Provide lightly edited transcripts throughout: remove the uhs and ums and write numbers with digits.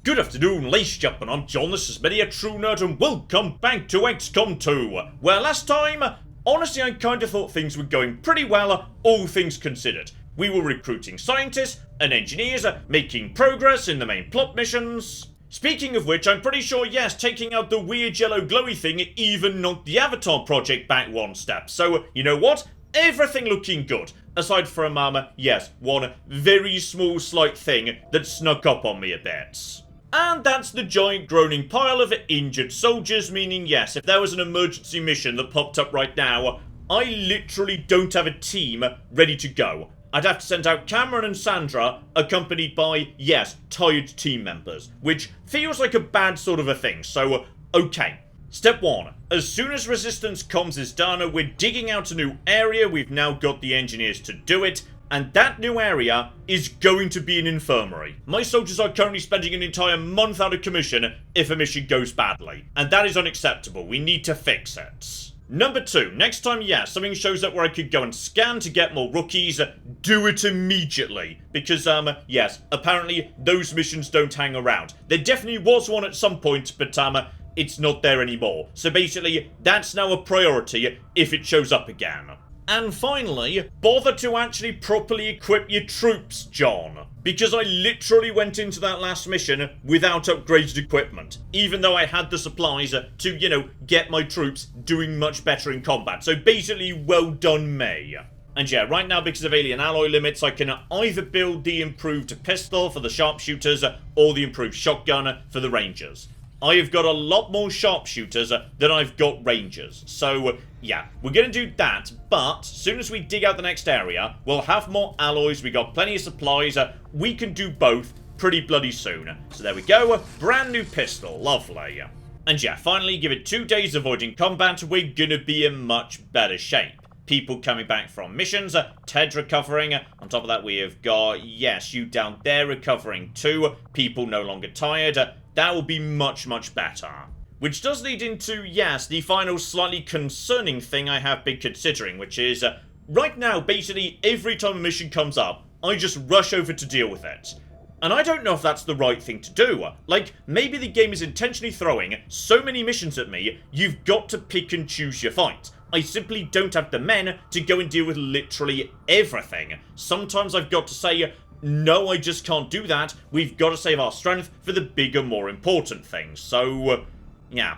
Good afternoon, ladies and gentlemen, I'm John, this is Many a True Nerd, and welcome back to XCOM 2, where last time, honestly I kinda thought things were going pretty well, all things considered. We were recruiting scientists and engineers, making progress in the main plot missions. Speaking of which, I'm pretty sure, yes, taking out the weird yellow glowy thing even knocked the Avatar project back one step, so you know what? Everything looking good. Aside from, yes, one very small slight thing that snuck up on me a bit. And that's the giant groaning pile of injured soldiers, meaning yes, if there was an emergency mission that popped up right now, I literally don't have a team ready to go. I'd have to send out Cameron and Sandra, accompanied by, yes, tired team members, which feels like a bad sort of a thing, so okay. Step 1. As soon as resistance comms is done, we're digging out a new area, we've now got the engineers to do it, and that new area is going to be an infirmary. My soldiers are currently spending an entire month out of commission if a mission goes badly, and that is unacceptable, we need to fix it. Number 2, next time, yeah, something shows up where I could go and scan to get more rookies, do it immediately. Because, yes, apparently those missions don't hang around. There definitely was one at some point, but, it's not there anymore. So basically, that's now a priority if it shows up again. And finally, bother to actually properly equip your troops, John. Because I literally went into that last mission without upgraded equipment. Even though I had the supplies to, you know, get my troops doing much better in combat. So basically, well done me. And yeah, right now because of alien alloy limits, I can either build the improved pistol for the sharpshooters or the improved shotgun for the rangers. I have got a lot more sharpshooters than I've got rangers. So, yeah, we're going to do that, but as soon as we dig out the next area, we'll have more alloys, we got plenty of supplies, we can do both pretty bloody soon. So there we go, brand new pistol, lovely. And yeah, finally, give it 2 days avoiding combat, we're going to be in much better shape. People coming back from missions, Ted recovering, on top of that we have got, yes, you down there recovering too, people no longer tired, that will be much, much better. Which does lead into, yes, the final slightly concerning thing I have been considering, which is, right now, basically, every time a mission comes up, I just rush over to deal with it. And I don't know if that's the right thing to do. Like, maybe the game is intentionally throwing so many missions at me, you've got to pick and choose your fight. I simply don't have the men to go and deal with literally everything. Sometimes I've got to say, no, I just can't do that. We've got to save our strength for the bigger, more important things. So, yeah,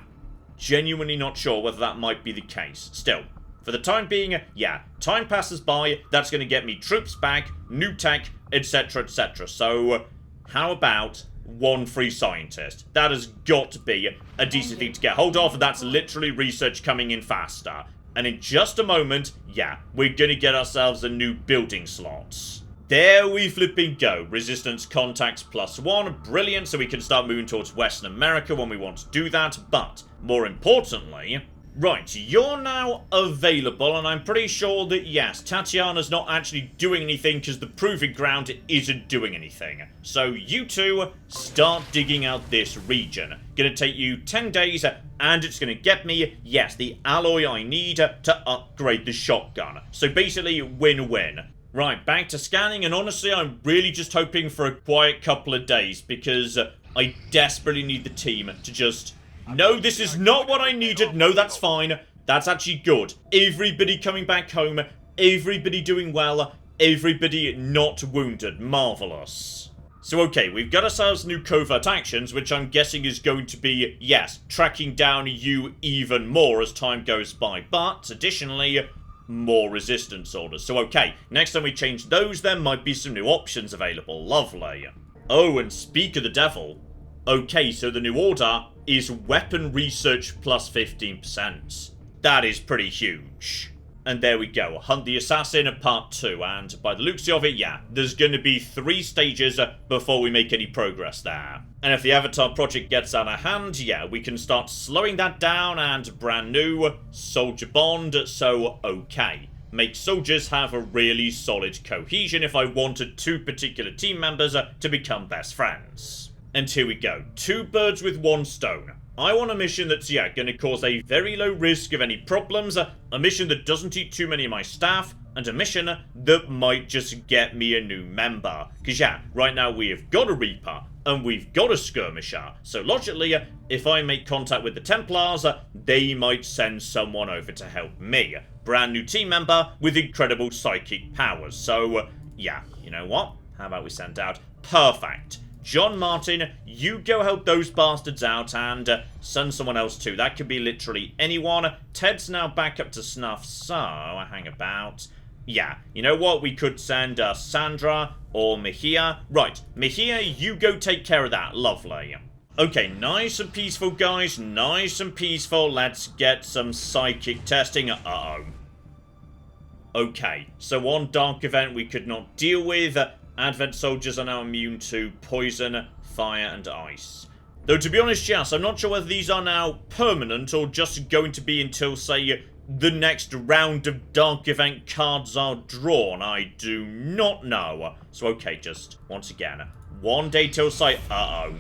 genuinely not sure whether that might be the case. Still, for the time being, yeah, time passes by, that's going to get me troops back, new tech, etc, etc. So, how about one free scientist? That has got to be a decent thing to get hold of, and that's literally research coming in faster. And in just a moment, yeah, we're going to get ourselves a new building slot. There we flipping go. Resistance contacts +1. Brilliant, so we can start moving towards Western America when we want to do that. But, more importantly, right, you're now available, and I'm pretty sure that, yes, Tatiana's not actually doing anything because the proving ground isn't doing anything. So you two start digging out this region. Gonna take you 10 days, and it's gonna get me, yes, the alloy I need to upgrade the shotgun. So basically, win-win. Right, back to scanning, and honestly, I'm really just hoping for a quiet couple of days, because I desperately need the team to just... No, this is not what I needed. No, that's fine. That's actually good. Everybody coming back home, everybody doing well, everybody not wounded. Marvellous. So okay, we've got ourselves new covert actions, which I'm guessing is going to be, yes, tracking down you even more as time goes by, but additionally... more resistance orders. So okay, next time we change those, there might be some new options available. Lovely. Oh, and speak of the devil. Okay, so the new order is weapon research plus 15%. That is pretty huge. And there we go, Hunt the Assassin part 2, and by the looks of it, yeah, there's going to be 3 stages before we make any progress there. And if the Avatar project gets out of hand, yeah, we can start slowing that down, and brand new soldier bond, so okay. Make soldiers have a really solid cohesion if I wanted 2 particular team members to become best friends. And here we go, 2 birds with 1 stone. I want a mission that's, yeah, going to cause a very low risk of any problems, a mission that doesn't eat too many of my staff, and a mission that might just get me a new member. Because, yeah, right now we have got a Reaper, and we've got a Skirmisher. So, logically, if I make contact with the Templars, they might send someone over to help me. Brand new team member with incredible psychic powers. So, yeah, you know what? How about we send out... Perfect. John Martin, you go help those bastards out and send someone else too. That could be literally anyone. Ted's now back up to snuff, so hang about. Yeah, you know what? We could send Sandra or Mejia. Right, Mejia, you go take care of that. Lovely. Okay, nice and peaceful, guys. Nice and peaceful. Let's get some psychic testing. Uh-oh. Okay, so on Dark Event we could not deal with. Advent soldiers are now immune to poison, fire, and ice. Though, to be honest, yes, I'm not sure whether these are now permanent or just going to be until, say, the next round of Dark Event cards are drawn. I do not know. So, okay, just, once again, 1 day till site. Uh-oh.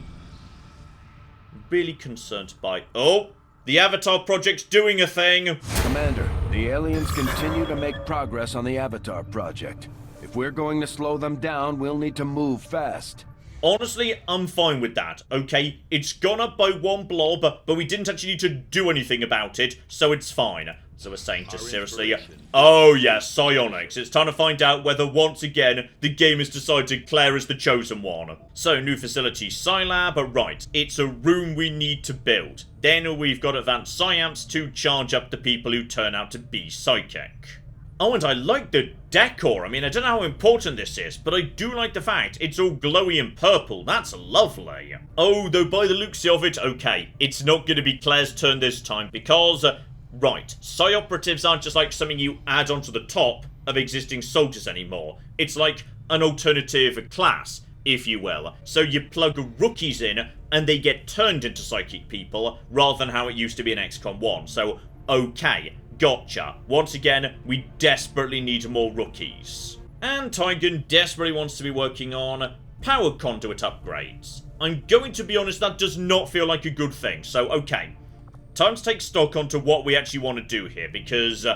Really concerned by... Oh! The Avatar Project's doing a thing! Commander, the aliens continue to make progress on the Avatar Project. If we're going to slow them down, we'll need to move fast. Honestly, I'm fine with that, okay? It's gone up by 1 blob, but we didn't actually need to do anything about it, so it's fine. So we're saying just seriously... Oh yes, psionics. It's time to find out whether, once again, the game has decided Claire is the chosen one. So, new facility, Scilab, right. It's a room we need to build. Then we've got advanced Psyamps to charge up the people who turn out to be psychic. Oh, and I like the decor. I mean, I don't know how important this is, but I do like the fact it's all glowy and purple. That's lovely. Oh, though by the looks of it, okay, it's not going to be Claire's turn this time because, right, Psi operatives aren't just like something you add onto the top of existing soldiers anymore. It's like an alternative class, if you will. So you plug rookies in and they get turned into psychic people rather than how it used to be in XCOM 1. So, okay. Gotcha. Once again, we desperately need more rookies. And Tygan desperately wants to be working on power conduit upgrades. I'm going to be honest, that does not feel like a good thing. So, okay. Time to take stock onto what we actually want to do here, because...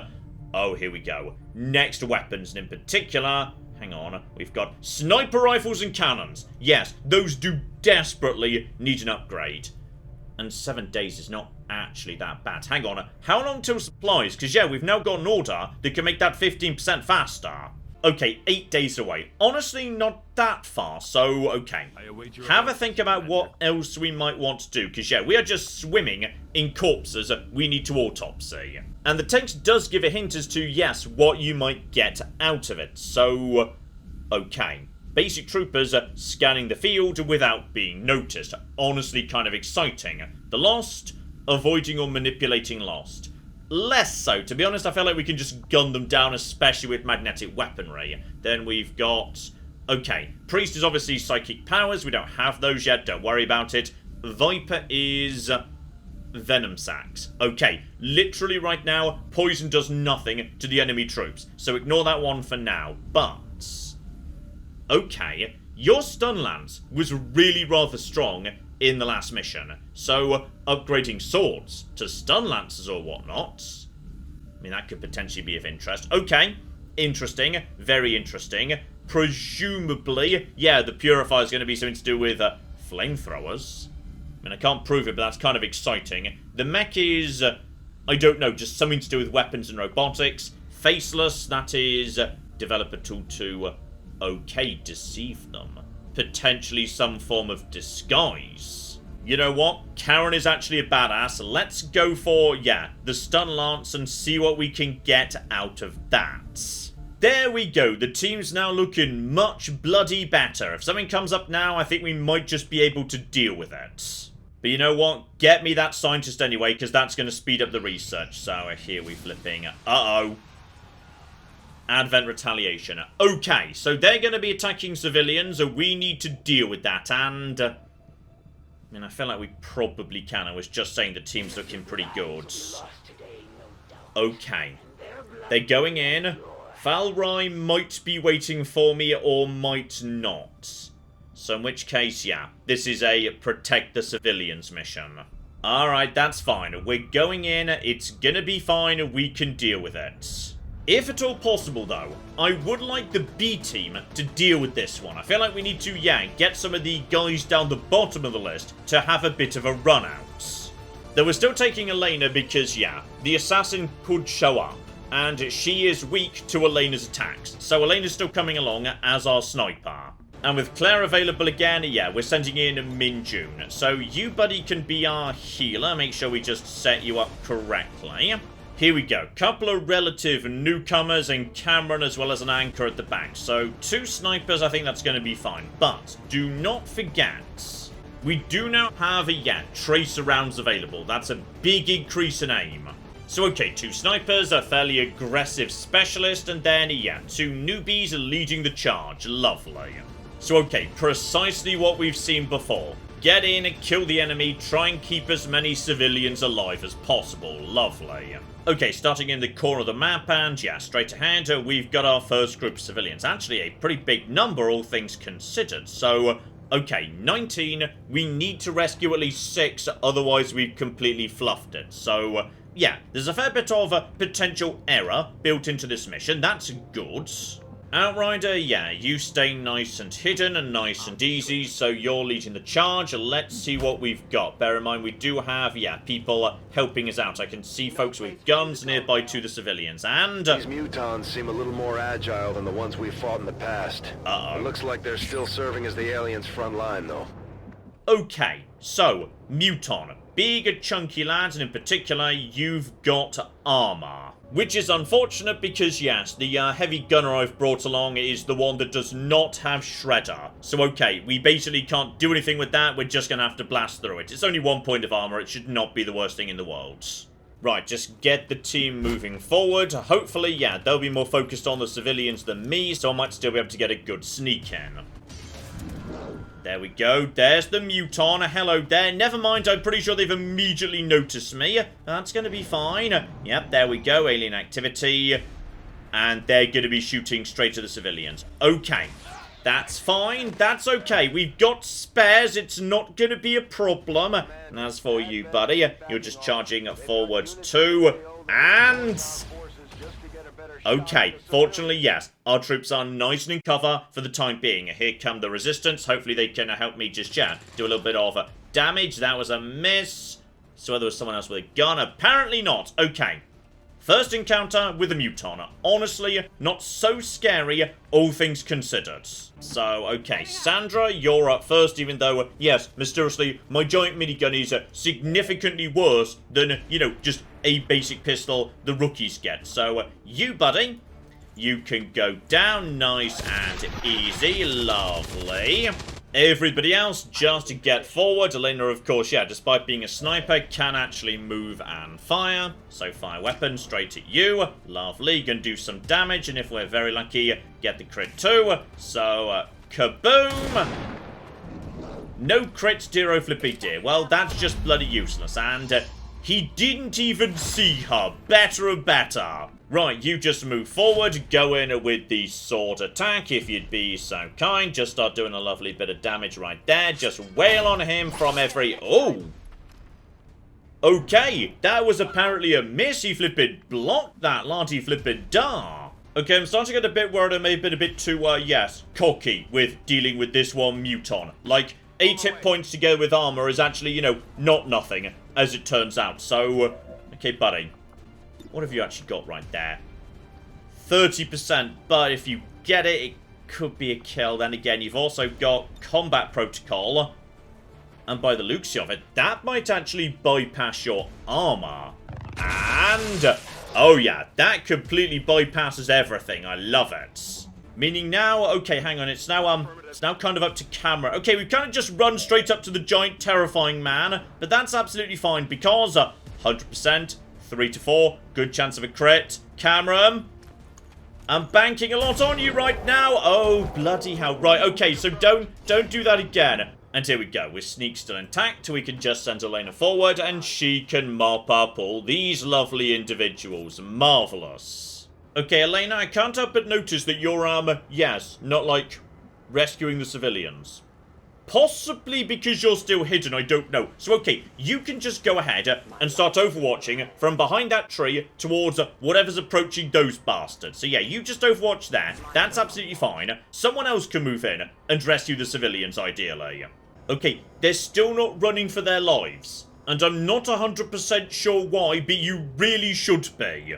oh, here we go. Next weapons, and in particular... Hang on, we've got sniper rifles and cannons. Yes, those do desperately need an upgrade. And 7 days is not actually that bad. Hang on, how long till supplies? Because, yeah, we've now got an order that can make that 15% faster. Okay, 8 days away. Honestly, not that far, so, okay. Have a think about what else we might want to do, because, yeah, we are just swimming in corpses we need to autopsy. And the text does give a hint as to, yes, what you might get out of it, so, okay. Basic troopers scanning the field without being noticed. Honestly, kind of exciting. The Lost, avoiding or manipulating Lost. Less so. To be honest, I feel like we can just gun them down, especially with magnetic weaponry. Then we've got... Okay, Priest is obviously psychic powers. We don't have those yet. Don't worry about it. Viper is... Venom Sacs. Okay, literally right now, poison does nothing to the enemy troops. So ignore that one for now. But... Okay, your stun lance was really rather strong in the last mission. So, upgrading swords to stun lances or whatnot, I mean, that could potentially be of interest. Okay, interesting, very interesting. Presumably, yeah, the Purifier is going to be something to do with flamethrowers. I mean, I can't prove it, but that's kind of exciting. The mech is, I don't know, just something to do with weapons and robotics. Faceless, that is developer tool to... Okay, deceive them. Potentially some form of disguise. You know what? Karen is actually a badass. Let's go for, yeah, the stun lance and see what we can get out of that. There we go. The team's now looking much bloody better. If something comes up now, I think we might just be able to deal with it. But you know what? Get me that scientist anyway, because that's going to speed up the research. So here we flipping. Uh-oh. Advent retaliation. Okay, so they're going to be attacking civilians, and we need to deal with that, and... I mean, I feel like we probably can. I was just saying the team's looking pretty good. Okay. They're going in. Valrai might be waiting for me, or might not. So in which case, yeah, this is a protect the civilians mission. Alright, that's fine. We're going in. It's gonna be fine. We can deal with it. If at all possible, though, I would like the B team to deal with this one. I feel like we need to, get some of the guys down the bottom of the list to have a bit of a run out. Though we're still taking Elena because, the assassin could show up. And she is weak to Elena's attacks. So Elena's still coming along as our sniper. And with Claire available again, we're sending in Min-June. So you, buddy, can be our healer. Make sure we just set you up correctly. Here we go. Couple of relative newcomers and Cameron as well as an anchor at the back. So 2 snipers, I think that's going to be fine. But do not forget, we do now have a, tracer rounds available. That's a big increase in aim. So okay, 2 snipers, a fairly aggressive specialist, and then, 2 newbies leading the charge. Lovely. So okay, precisely what we've seen before. Get in and kill the enemy, try and keep as many civilians alive as possible. Lovely. Okay, starting in the corner of the map, and straight ahead, we've got our first group of civilians. Actually, a pretty big number, all things considered. So, okay, 19. We need to rescue at least 6, otherwise we've completely fluffed it. So, there's a fair bit of potential error built into this mission. That's good. Outrider, you stay nice and hidden and nice and easy, so you're leading the charge. Let's see what we've got. Bear in mind, we do have, people helping us out. I can see folks with guns nearby to the civilians, and... These mutons seem a little more agile than the ones we've fought in the past. It looks like they're still serving as the aliens' front line, though. Okay, so, Muton. Big, chunky lads, and in particular, you've got armor. Which is unfortunate because, the heavy gunner I've brought along is the one that does not have Shredder. So, okay, we basically can't do anything with that. We're just going to have to blast through it. It's only 1 point of armor. It should not be the worst thing in the world. Right, just get the team moving forward. Hopefully, they'll be more focused on the civilians than me, so I might still be able to get a good sneak in. There we go. There's the Muton. Hello there. Never mind. I'm pretty sure they've immediately noticed me. That's going to be fine. Yep, there we go. Alien activity. And they're going to be shooting straight at the civilians. Okay. That's fine. That's okay. We've got spares. It's not going to be a problem. And as for you, buddy, you're just charging forward too. And... okay, fortunately, yes. Our troops are nice and in cover for the time being. Here come the resistance. Hopefully they can help me just, do a little bit of damage. That was a miss. So there was someone else with a gun. Apparently not. Okay. First encounter with a Muton. Honestly, not so scary, all things considered. So, okay, Sandra, you're up first, even though, yes, mysteriously, my giant minigun is significantly worse than, just a basic pistol the rookies get. So, you, buddy, you can go down nice and easy. Lovely. Everybody else, just to get forward. Elena, of course, despite being a sniper, can actually move and fire. So fire weapon straight at you. Lovely, gonna do some damage, and if we're very lucky, get the crit too. So, kaboom! No crit, zero flippy dear. Well, that's just bloody useless, and he didn't even see her. Better and better. Right, you just move forward, go in with the sword attack, if you'd be so kind. Just start doing a lovely bit of damage right there. Just wail on him from every... oh! Okay, that was apparently a miss. He flippin' blocked that, lad. He flippin' dar. Okay, I'm starting to get a bit worried I may have been a bit too, cocky with dealing with this one Muton. Like, 8 hit points together with armor is actually, not nothing, as it turns out. So, okay, buddy. What have you actually got right there? 30%, but if you get it, it could be a kill. Then again, you've also got combat protocol. And by the looks of it, that might actually bypass your armor. And, oh yeah, that completely bypasses everything. I love it. Meaning now, okay, hang on, it's now kind of up to camera. Okay, we've kind of just run straight up to the giant terrifying man, but that's absolutely fine because 100%, 3 to 4, good chance of a crit. Camera, I'm banking a lot on you right now. Oh, bloody hell. Right, okay, so don't do that again. And here we go, with sneak still intact, we can just send Elena forward, and she can mop up all these lovely individuals. Marvellous. Okay, Elena, I can't help but notice that you're, yes, not like rescuing the civilians. Possibly because you're still hidden, I don't know. So, okay, you can just go ahead and start overwatching from behind that tree towards whatever's approaching those bastards. So, yeah, you just overwatch there. That's absolutely fine. Someone else can move in and rescue the civilians, ideally. Okay, they're still not running for their lives. And I'm not 100% sure why, but you really should be.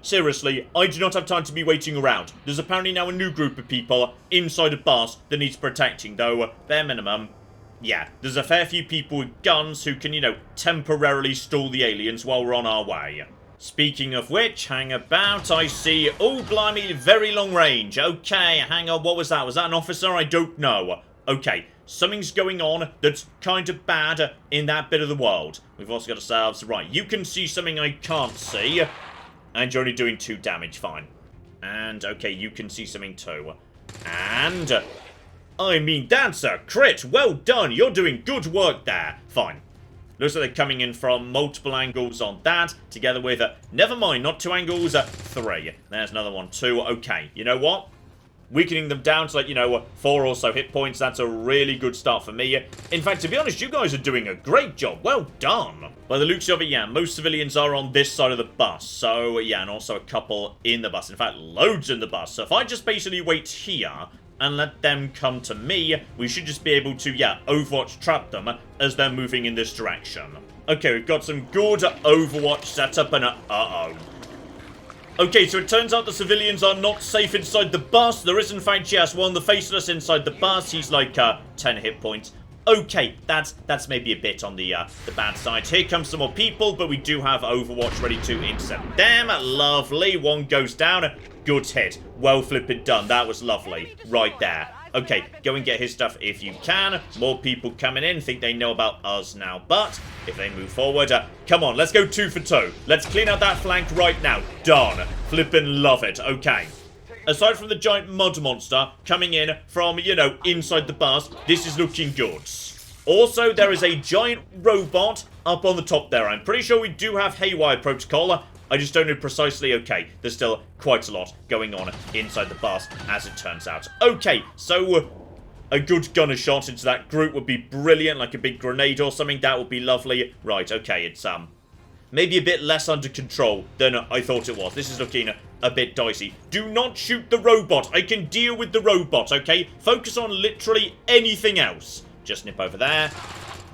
Seriously, I do not have time to be waiting around. There's apparently now a new group of people inside a bus that needs protecting, though, bare minimum. Yeah, there's a fair few people with guns who can, you know, temporarily stall the aliens while we're on our way. Speaking of which, hang about, I see, oh blimey, very long range. Okay, hang on, what was that? Was that an officer? I don't know. Okay, something's going on that's kind of bad in that bit of the world. We've also got ourselves, right, you can see something I can't see. And you're only doing 2 damage, fine. And, okay, you can see something too. And, I mean, that's a crit! Well done, you're doing good work there. Fine. Looks like they're coming in from multiple angles on that, together with, never mind, not 2 angles, 3. There's another one, 2. Okay, you know what? Weakening them down to, like, you know, 4 or so hit points, that's a really good start for me. In fact, to be honest, you guys are doing a great job. Well done. By the looks of it, yeah, most civilians are on this side of the bus. So, yeah, and also a couple in the bus. In fact, loads in the bus. So if I just basically wait here and let them come to me, we should just be able to, yeah, Overwatch trap them as they're moving in this direction. Okay, we've got some good Overwatch setup and uh-oh. Okay, so it turns out the civilians are not safe inside the bus. There is, in fact, yes, one, the faceless inside the bus. He's like, 10 hit points. Okay, that's maybe a bit on the bad side. Here comes some more people, but we do have Overwatch ready to intercept them. Lovely. One goes down. Good hit. Well flippin' done. That was lovely. Right there. Okay, go and get his stuff if you can. More people coming in. Think they know about us now. But if they move forward, come on, let's go 2 for 2. Let's clean out that flank right now. Done. Flippin' love it. Okay. Aside from the giant mud monster coming in from, you know, inside the bus, this is looking good. Also, there is a giant robot up on the top there. I'm pretty sure we do have Haywire Protocol. I just don't know precisely. Okay, there's still quite a lot going on inside the bus, as it turns out. Okay, so a good gunner shot into that group would be brilliant, like a big grenade or something. That would be lovely. Right, okay, it's maybe a bit less under control than I thought it was. This is looking a bit dicey. Do not shoot the robot. I can deal with the robot, okay? Focus on literally anything else. Just nip over there.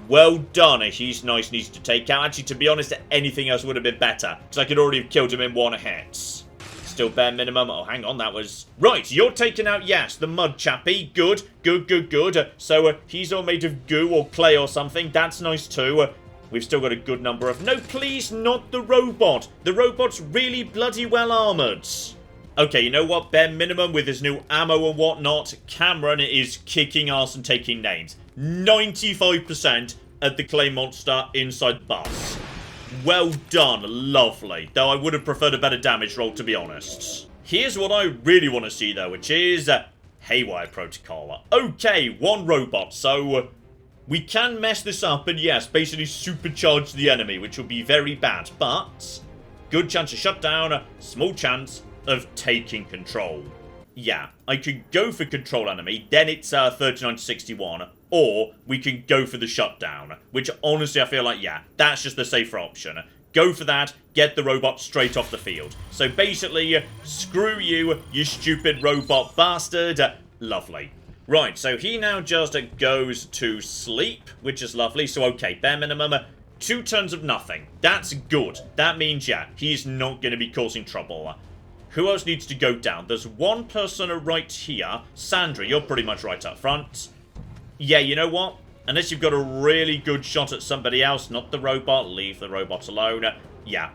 Well done. He's nice and easy to take out. Actually, to be honest, anything else would have been better, because I could already have killed him in 1 hit. Still bare minimum. Oh, hang on, that was... Right, you're taking out, yes, the mud chappie. Good, good, good, good. So, he's all made of goo or clay or something. That's nice too. We've still got a good number of... No, please, not the robot. The robot's really bloody well armoured. Okay, you know what? Bare minimum with his new ammo and whatnot. Cameron is kicking ass and taking names. 95% at the clay monster inside the bus. Well done. Lovely. Though I would have preferred a better damage roll, to be honest. Here's what I really want to see, though, which is Haywire Protocol. Okay, 1 robot. So... we can mess this up and, yes, basically supercharge the enemy, which will be very bad. But, good chance of shutdown, small chance of taking control. Yeah, I could go for control enemy, then it's 39 to 61, or we can go for the shutdown, which honestly I feel like, yeah, that's just the safer option. Go for that, get the robot straight off the field. So basically, screw you, you stupid robot bastard. Lovely. Right, so he now just goes to sleep, which is lovely. So, okay, bare minimum, 2 turns of nothing. That's good. That means, yeah, he's not going to be causing trouble. Who else needs to go down? There's 1 person right here. Sandra, you're pretty much right up front. Yeah, you know what? Unless you've got a really good shot at somebody else, not the robot, leave the robot alone. Yeah.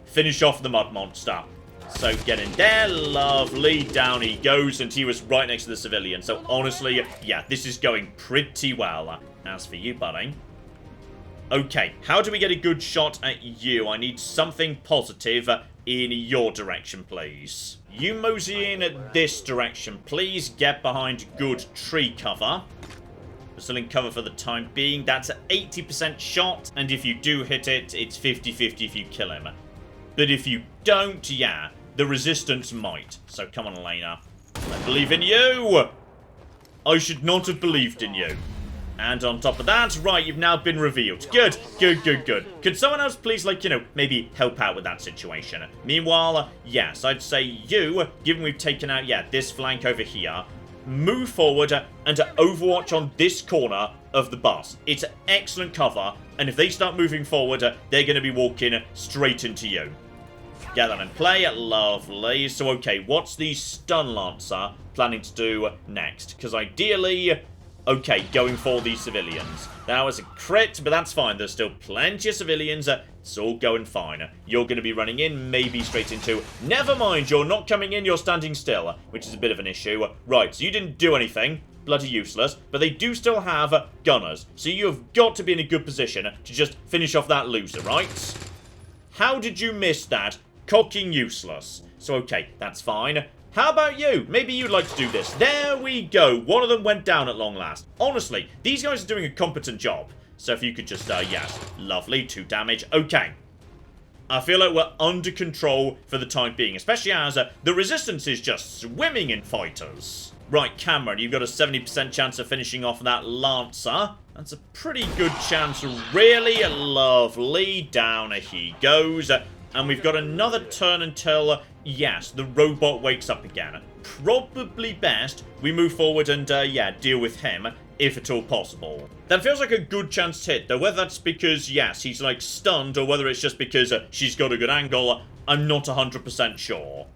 Finish off the mud monster. So get in there, lovely, down he goes, and he was right next to the civilian. So honestly, yeah, this is going pretty well. As for you, buddy. Okay, how do we get a good shot at you? I need something positive in your direction, please. You mosey in this direction, please. Get behind good tree cover. We're still in cover for the time being. That's an 80% shot, and if you do hit it, it's 50-50 if you kill him. But if you don't, yeah, the resistance might. So come on, Elena. I believe in you! I should not have believed in you. And on top of that, right, you've now been revealed. Good, good, good, good. Could someone else please, like, you know, maybe help out with that situation? Meanwhile, yes, I'd say you, given we've taken out, yeah, this flank over here, move forward and overwatch on this corner of the bus. It's excellent cover, and if they start moving forward, they're going to be walking straight into you. Get that in play. Lovely. So, okay, what's the Stun Lancer planning to do next? Because ideally, okay, going for these civilians. That was a crit, but that's fine. There's still plenty of civilians. It's all going fine. You're going to be running in, maybe straight into... Never mind, you're not coming in, you're standing still, which is a bit of an issue. Right, so you didn't do anything. Bloody useless. But they do still have gunners. So you have got to be in a good position to just finish off that loser, right? How did you miss that? Cocking useless. So, okay, that's fine. How about you? Maybe you'd like to do this. There we go. One of them went down at long last. Honestly, these guys are doing a competent job. So if you could just, yes. Lovely. 2 damage. Okay. I feel like we're under control for the time being. Especially as the resistance is just swimming in fighters. Right, Cameron, you've got a 70% chance of finishing off that Lancer. That's a pretty good chance. Really lovely. Down he goes. And we've got another turn until, yes, the robot wakes up again. Probably best we move forward and, yeah, deal with him, if at all possible. That feels like a good chance to hit, though. Whether that's because, yes, he's, like, stunned, or whether it's just because she's got a good angle, I'm not 100% sure.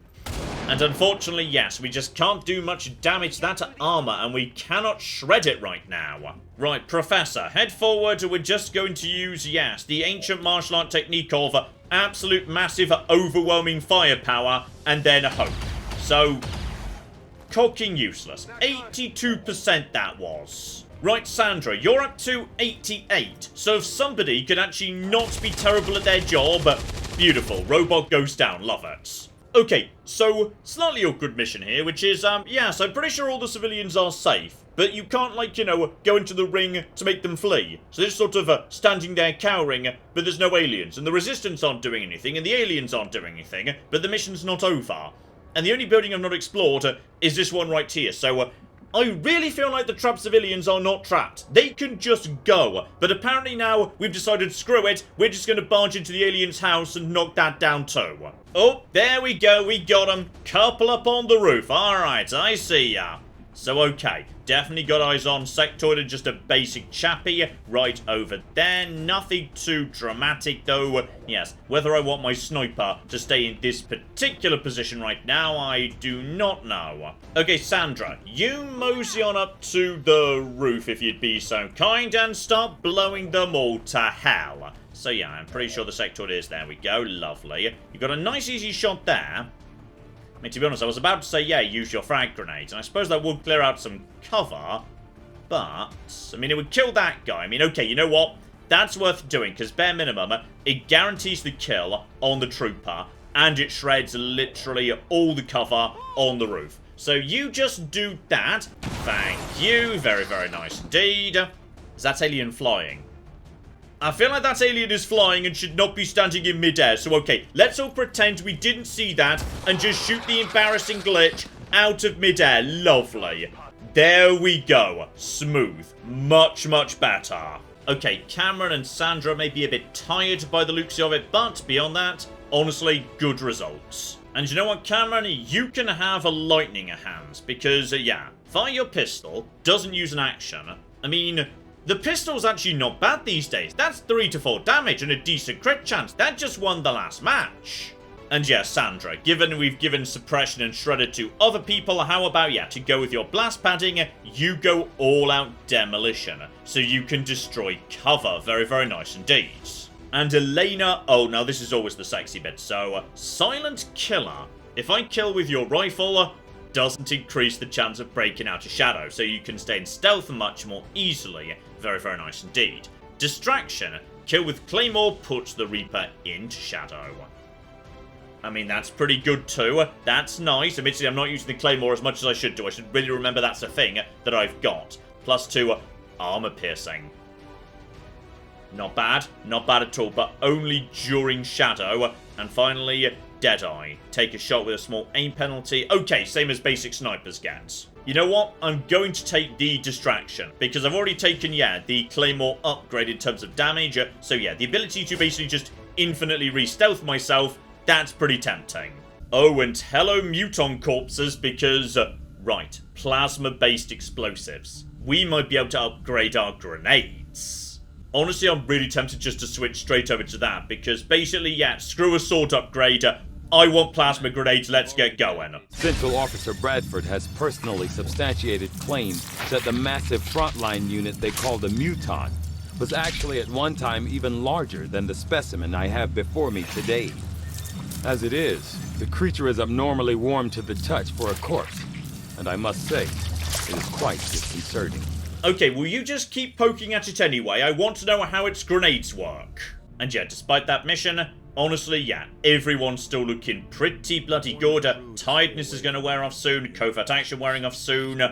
And unfortunately, yes, we just can't do much damage to that armor, and we cannot shred it right now. Right, Professor, head forward. We're just going to use, yes, the ancient martial art technique of absolute massive overwhelming firepower, and then hope. So, cocking useless. 82% that was. Right, Sandra, you're up to 88. So if somebody could actually not be terrible at their job, beautiful. Robot goes down. Love it. Okay, so, slightly awkward mission here, which is, yes, I'm pretty sure all the civilians are safe. But you can't, like, you know, go into the ring to make them flee. So they're sort of standing there cowering, but there's no aliens. And the resistance aren't doing anything, and the aliens aren't doing anything. But the mission's not over. And the only building I've not explored is this one right here. So I really feel like the trapped civilians are not trapped. They can just go. But apparently now we've decided, screw it, we're just going to barge into the alien's house and knock that down too. Oh, there we go, we got them. Couple up on the roof. Alright, I see ya. So, okay, definitely got eyes on Sectoid and just a basic chappy right over there. Nothing too dramatic, though. Yes, whether I want my sniper to stay in this particular position right now, I do not know. Okay, Sandra, you mosey on up to the roof, if you'd be so kind, and start blowing them all to hell. So, yeah, I'm pretty sure the Sectoid is. There we go, lovely. You've got a nice, easy shot there. I mean, to be honest, I was about to say, yeah, use your frag grenades, and I suppose that would clear out some cover, but, I mean, it would kill that guy. I mean, okay, you know what? That's worth doing, because bare minimum, it guarantees the kill on the trooper, and it shreds literally all the cover on the roof. So you just do that. Thank you. Very, very nice indeed. Is that alien flying? I feel like that alien is flying and should not be standing in midair. So, okay, let's all pretend we didn't see that and just shoot the embarrassing glitch out of midair. Lovely. There we go. Smooth. Much, much better. Okay, Cameron and Sandra may be a bit tired by the looks of it, but beyond that, honestly, good results. And you know what, Cameron? You can have a lightning hand because, yeah, fire your pistol, doesn't use an action. I mean, the pistol's actually not bad these days. That's 3 to 4 damage and a decent crit chance. That just won the last match. And yeah, Sandra, given we've given suppression and shredded to other people, how about, yeah, to go with your blast padding, you go all out demolition. So you can destroy cover. Very, very nice indeed. And Elena, oh, now this is always the sexy bit. So, silent killer. If I kill with your rifle, doesn't increase the chance of breaking out of shadow. So you can stay in stealth much more easily. Very, very nice indeed. Distraction. Kill with Claymore puts the Reaper into shadow. I mean, that's pretty good too. That's nice. Admittedly, I'm not using the Claymore as much as I should do. I should really remember that's a thing that I've got. +2 armor piercing. Not bad. Not bad at all, but only during shadow. And finally, Deadeye. Take a shot with a small aim penalty. Okay, same as basic snipers get. You know what? I'm going to take the distraction, because I've already taken, yeah, the Claymore upgrade in terms of damage. So yeah, the ability to basically just infinitely re-stealth myself, that's pretty tempting. Oh, and hello muton corpses, because, right, plasma-based explosives. We might be able to upgrade our grenades. Honestly, I'm really tempted just to switch straight over to that, because basically, yeah, screw a sword upgrade, I want plasma grenades, let's get going. Central Officer Bradford has personally substantiated claims that the massive frontline unit they call the Muton was actually at one time even larger than the specimen I have before me today. As it is, the creature is abnormally warm to the touch for a corpse, and I must say, it is quite disconcerting. Okay, will you just keep poking at it anyway? I want to know how its grenades work. And yeah, despite that mission, honestly, yeah, everyone's still looking pretty bloody good. Tiredness is going to wear off soon. Covert action wearing off soon.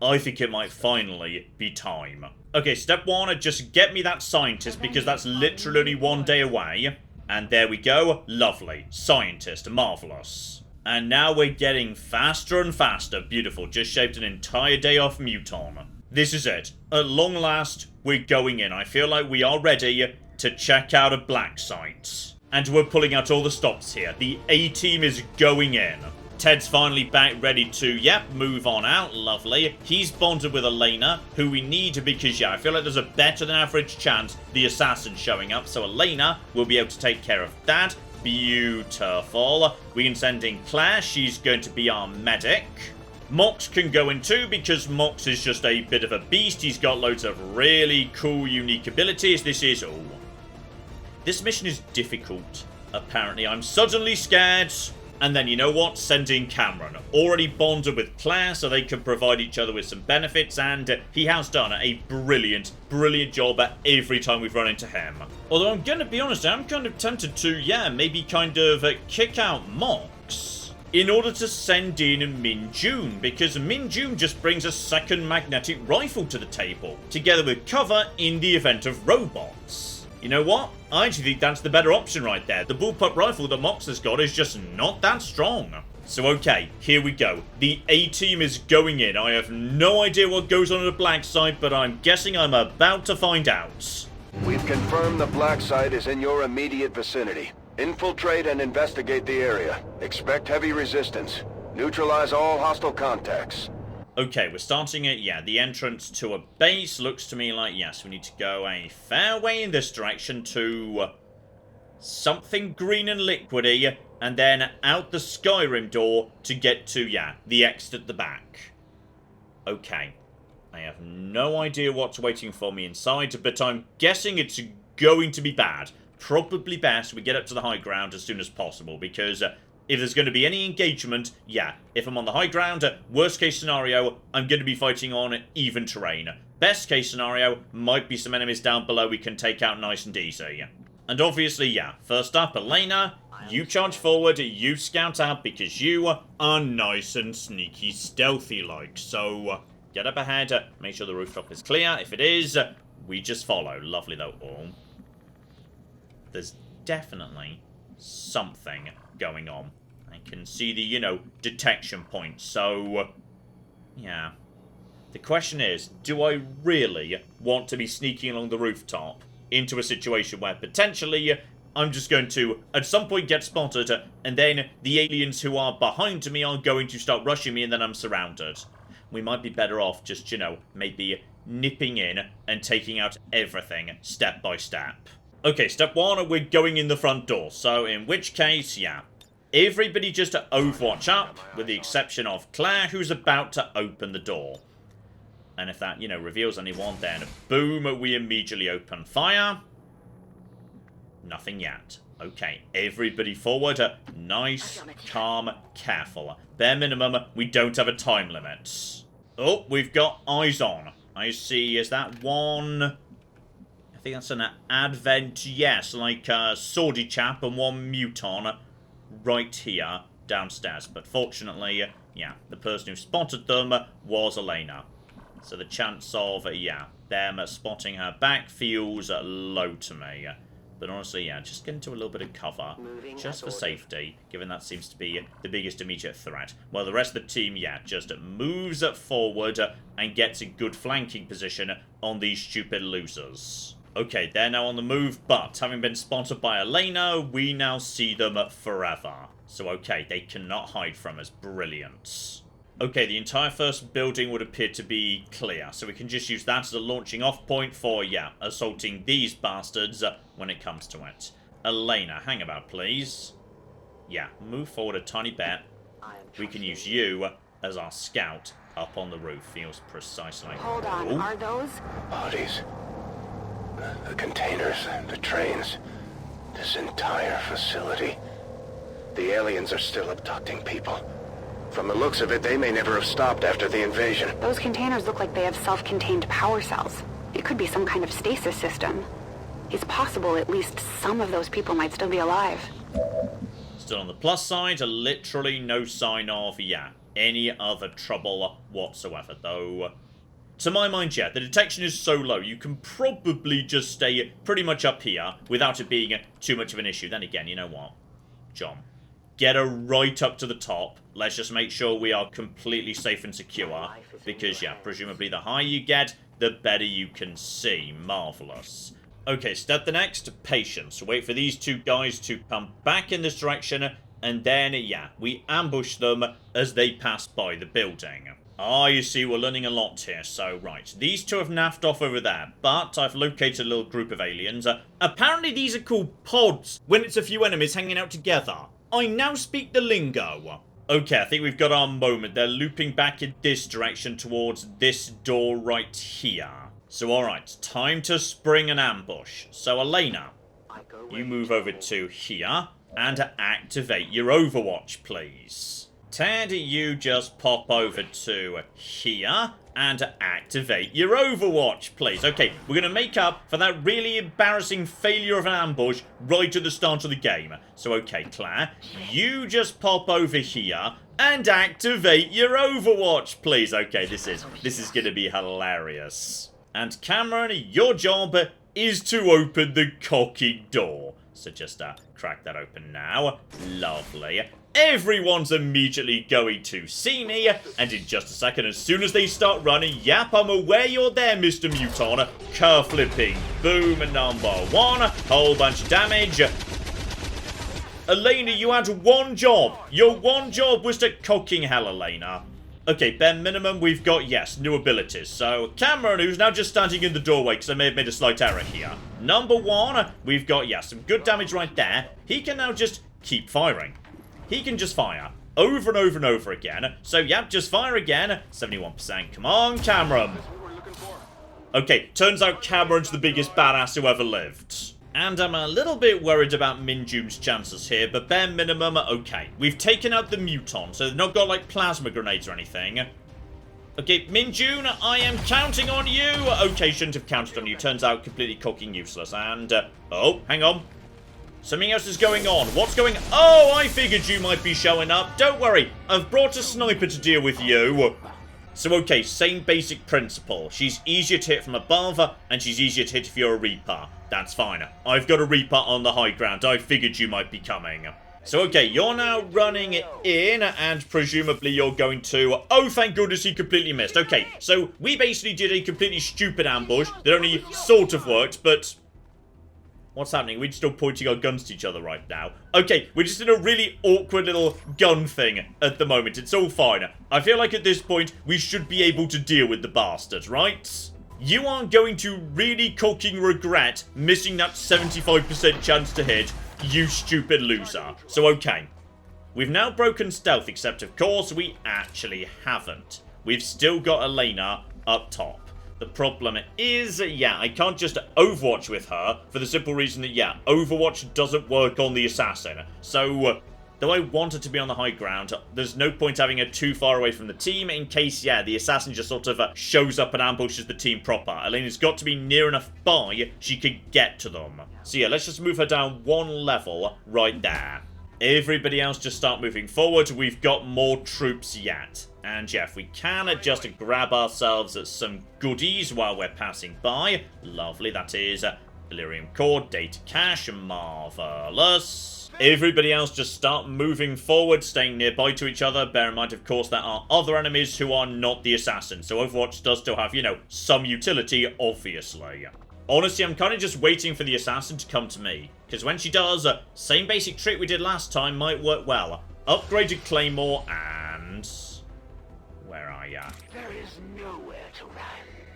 I think it might finally be time. Okay, step one, just get me that scientist, because that's literally only 1 day away. And there we go. Lovely. Scientist. Marvelous. And now we're getting faster and faster. Beautiful. Just shaved an entire day off Muton. This is it. At long last, we're going in. I feel like we are ready to check out a Blacksite. And we're pulling out all the stops here. The A-team is going in. Ted's finally back, ready to, yep, move on out. Lovely. He's bonded with Elena, who we need because, yeah, I feel like there's a better than average chance the assassin's showing up. So Elena will be able to take care of that. Beautiful. We can send in Claire. She's going to be our medic. Mox can go in too, because Mox is just a bit of a beast. He's got loads of really cool, unique abilities. This mission is difficult, apparently. I'm suddenly scared. And then, you know what? Send in Cameron. Already bonded with Claire, so they can provide each other with some benefits. And he has done a brilliant, brilliant job every time we've run into him. Although I'm going to be honest, I'm kind of tempted to, yeah, maybe kind of kick out Mox in order to send in Min June, because Min June just brings a second magnetic rifle to the table, together with cover in the event of robots. You know what? I actually think that's the better option right there. The bullpup rifle that Mox has got is just not that strong. So okay, here we go. The A-team is going in. I have no idea what goes on at a Blacksite, but I'm guessing I'm about to find out. We've confirmed the Blacksite is in your immediate vicinity. Infiltrate and investigate the area. Expect heavy resistance. Neutralize all hostile contacts. Okay, we're starting at, yeah, the entrance to a base. Looks to me like, yes, we need to go a fair way in this direction to something green and liquidy, and then out the Skyrim door to get to, yeah, the exit at the back. Okay. I have no idea what's waiting for me inside, but I'm guessing it's going to be bad. Probably best we get up to the high ground as soon as possible, because if there's going to be any engagement, yeah, if I'm on the high ground, worst case scenario, I'm going to be fighting on even terrain. Best case scenario, might be some enemies down below we can take out nice and easy. And obviously, yeah, first up, Elena, you charge forward, you scout out, because you are nice and sneaky stealthy-like. So, get up ahead, make sure the rooftop is clear. If it is, we just follow. Lovely, though. Oh. There's definitely something going on. I can see the, you know, detection point. So, yeah. The question is, do I really want to be sneaking along the rooftop into a situation where potentially I'm just going to, at some point, get spotted, and then the aliens who are behind me are going to start rushing me, and then I'm surrounded? We might be better off just, you know, maybe nipping in and taking out everything step by step. Okay, step one, we're going in the front door. So, in which case, yeah. Everybody just overwatch up, with the exception of Claire, who's about to open the door. And if that, you know, reveals anyone, then boom, we immediately open fire. Nothing yet. Okay, everybody forward. Nice, calm, careful. Bare minimum, we don't have a time limit. Oh, we've got eyes on. I see, is that one? I think that's an Advent, yes, like a swordy chap and one Muton right here downstairs. But fortunately, yeah, the person who spotted them was Elena. So the chance of, yeah, them spotting her back feels low to me. But honestly, yeah, just get into a little bit of cover, just for safety, given that seems to be the biggest immediate threat. While the rest of the team, yeah, just moves forward and gets a good flanking position on these stupid losers. Okay, they're now on the move, but having been spotted by Elena, we now see them forever. So okay, they cannot hide from us. Brilliant. Okay, the entire first building would appear to be clear, so we can just use that as a launching off point for, yeah, assaulting these bastards when it comes to it. Elena, hang about, please. Yeah, move forward a tiny bit. We can use you as our scout up on the roof. Feels precisely like... Hold on, Ooh. are those? Bodies. The containers, the trains. This entire facility. The aliens are still abducting people. From the looks of it, they may never have stopped after the invasion. Those containers look like they have self-contained power cells. It could be some kind of stasis system. It's possible at least some of those people might still be alive. Still on the plus side, literally no sign of, yeah, any other trouble whatsoever, though. To my mind, yeah, the detection is so low, you can probably just stay pretty much up here without it being too much of an issue. Then again, you know what? John, get her right up to the top. Let's just make sure we are completely safe and secure. Because, yeah, presumably the higher you get, the better you can see. Marvellous. Okay, step the next, patience. Wait for these two guys to come back in this direction. And then, yeah, we ambush them as they pass by the building. Ah, you see, we're learning a lot here. So, right, these two have naffed off over there. But I've located a little group of aliens. Apparently these are called pods when it's a few enemies hanging out together. I now speak the lingo. Okay, I think we've got our moment. They're looping back in this direction towards this door right here. So, alright, time to spring an ambush. So, Elena, you move over to here and activate your Overwatch, please. Ted, you just pop over to here and activate your Overwatch, please. Okay, we're going to make up for that really embarrassing failure of an ambush right at the start of the game. So, okay, Claire, you just pop over here and activate your Overwatch, please. Okay, this is going to be hilarious. And Cameron, your job is to open the cocky door. So just crack that open now. Lovely. Everyone's immediately going to see me, and in just a second, as soon as they start running, yap, I'm aware you're there, Mr. Muton. Car flipping. Boom, number one. Whole bunch of damage. Elena, you had one job. Your one job was to cocking hell, Elena. Okay, bare minimum, we've got, yes, new abilities. So, Cameron, who's now just standing in the doorway, because I may have made a slight error here. Number one, we've got, yes, some good damage right there. He can now just keep firing. He can just fire over and over and over again. So, yep, just fire again. 71%. Come on, Cameron. Okay, turns out Cameron's the biggest badass who ever lived. And I'm a little bit worried about Minjun's chances here, but bare minimum, okay. We've taken out the Muton, so they've not got, like, plasma grenades or anything. Okay, Minjun, I am counting on you! Okay, shouldn't have counted on you. Turns out completely cocking useless. And, oh, hang on. Something else is going on. What's going... Oh, I figured you might be showing up. Don't worry, I've brought a sniper to deal with you. So, okay, same basic principle. She's easier to hit from above, and she's easier to hit if you're a Reaper. That's fine. I've got a Reaper on the high ground. I figured you might be coming. So, okay, you're now running in, and presumably you're going to... Oh, thank goodness he completely missed. Okay, so we basically did a completely stupid ambush that only sort of worked, but... What's happening? We're still pointing our guns to each other right now. Okay, we're just in a really awkward little gun thing at the moment. It's all fine. I feel like at this point, we should be able to deal with the bastard, right? You are going to really cocking regret missing that 75% chance to hit, you stupid loser. So, okay. We've now broken stealth, except of course we actually haven't. We've still got Elena up top. The problem is, yeah, I can't just Overwatch with her for the simple reason that, yeah, Overwatch doesn't work on the assassin. So, though I want her to be on the high ground, there's no point having her too far away from the team in case, yeah, the assassin just sort of shows up and ambushes the team proper. Elena's got to be near enough by she could get to them. So, yeah, let's just move her down one level right there. Everybody else just start moving forward. We've got more troops yet. And yeah, if we can just grab ourselves some goodies while we're passing by. Lovely, that is Delirium core, data cache, marvelous. Everybody else just start moving forward, staying nearby to each other. Bear in mind, of course, there are other enemies who are not the assassins. So Overwatch does still have, you know, some utility, obviously. Honestly, I'm kind of just waiting for the assassin to come to me. Because when she does, same basic trick we did last time might work well. Upgraded Claymore and... where are ya? There is nowhere to run.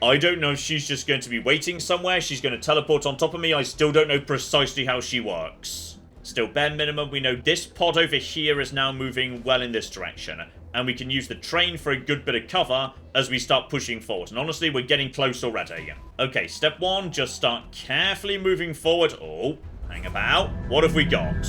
I don't know if she's just going to be waiting somewhere. She's going to teleport on top of me. I still don't know precisely how she works. Still, bare minimum, we know this pod over here is now moving well in this direction. And we can use the train for a good bit of cover as we start pushing forward. And honestly, we're getting close already. Okay, step one, just start carefully moving forward. Oh, hang about. What have we got?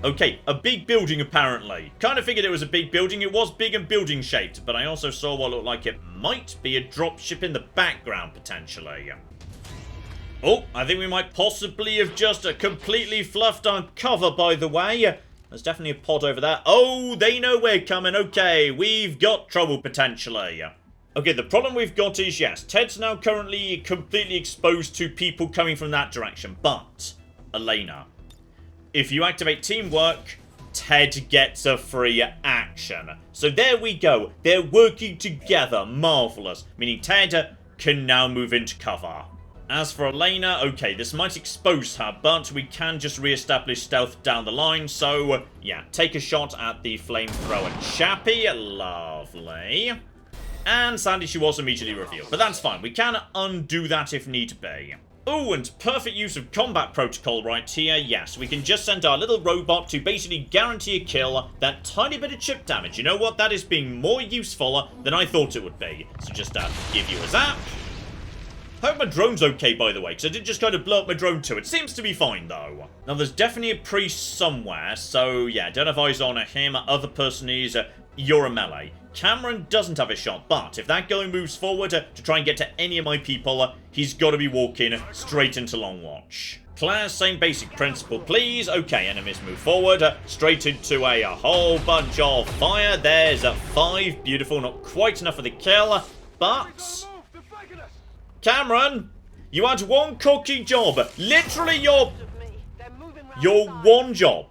Okay, a big building apparently. Kind of figured it was a big building. It was big and building shaped, but I also saw what looked like it might be a dropship in the background potentially. Oh, I think we might possibly have just completely fluffed our cover, by the way. There's definitely a pod over there. Oh, they know we're coming. Okay, we've got trouble potentially. Okay, the problem we've got is, yes, Ted's now currently completely exposed to people coming from that direction, but Elena, if you activate teamwork, Ted gets a free action. So there we go. They're working together. Marvelous. Meaning Ted can now move into cover. As for Elena, okay, this might expose her, but we can just re-establish stealth down the line. So, yeah, take a shot at the flamethrower chappie. Lovely. And sadly, she was immediately revealed. But that's fine. We can undo that if need be. Oh, and perfect use of combat protocol right here. Yes, we can just send our little robot to basically guarantee a kill. That tiny bit of chip damage. You know what? That is being more useful than I thought it would be. So just give you a zap. Hope my drone's okay, by the way, because I did just kind of blow up my drone too. It seems to be fine, though. Now, there's definitely a priest somewhere. So, yeah, don't have eyes on him. Other person is... you're a melee. Cameron doesn't have a shot, but if that guy moves forward to try and get to any of my people, he's got to be walking straight into Long Watch. Claire, same basic principle, please. Okay, enemies move forward, straight into a whole bunch of fire. There's 5. Beautiful, not quite enough for the kill, but... Cameron, you had one cocky job. Literally, your one job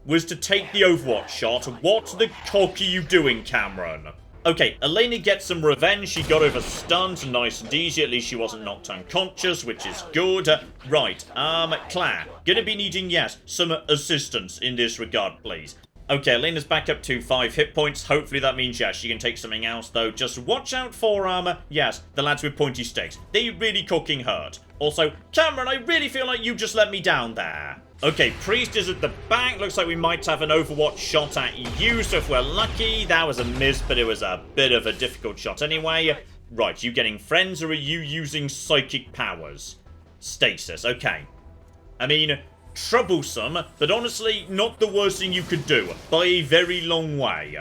was to take the Overwatch shot. What the cock are you doing, Cameron? Okay, Elena gets some revenge. She got over stunned, nice and easy. At least she wasn't knocked unconscious, which is good. Right, Claire, gonna be needing, yes, some assistance in this regard, please. Okay, Elena's back up to 5 hit points. Hopefully that means, yes, she can take something else, though. Just watch out for, yes, the lads with pointy sticks. They really cooking hurt. Also, Cameron, I really feel like you just let me down there. Okay, Priest is at the back. Looks like we might have an Overwatch shot at you, so if we're lucky, that was a miss, but it was a bit of a difficult shot anyway. Right, you getting friends, or are you using psychic powers? Stasis, okay. I mean, troublesome, but honestly, not the worst thing you could do, by a very long way.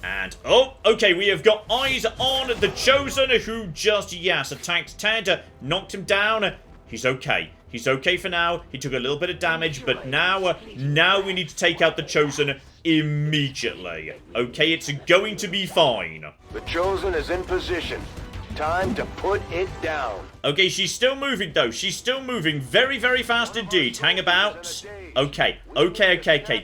And, oh, okay, we have got eyes on the Chosen, who just, yes, attacked Ted, knocked him down. He's okay. He's okay for now. He took a little bit of damage, but now we need to take out the Chosen immediately. Okay, it's going to be fine. The Chosen is in position. Time to put it down. Okay, she's still moving, though. She's still moving very, very fast indeed. Hang about. Okay.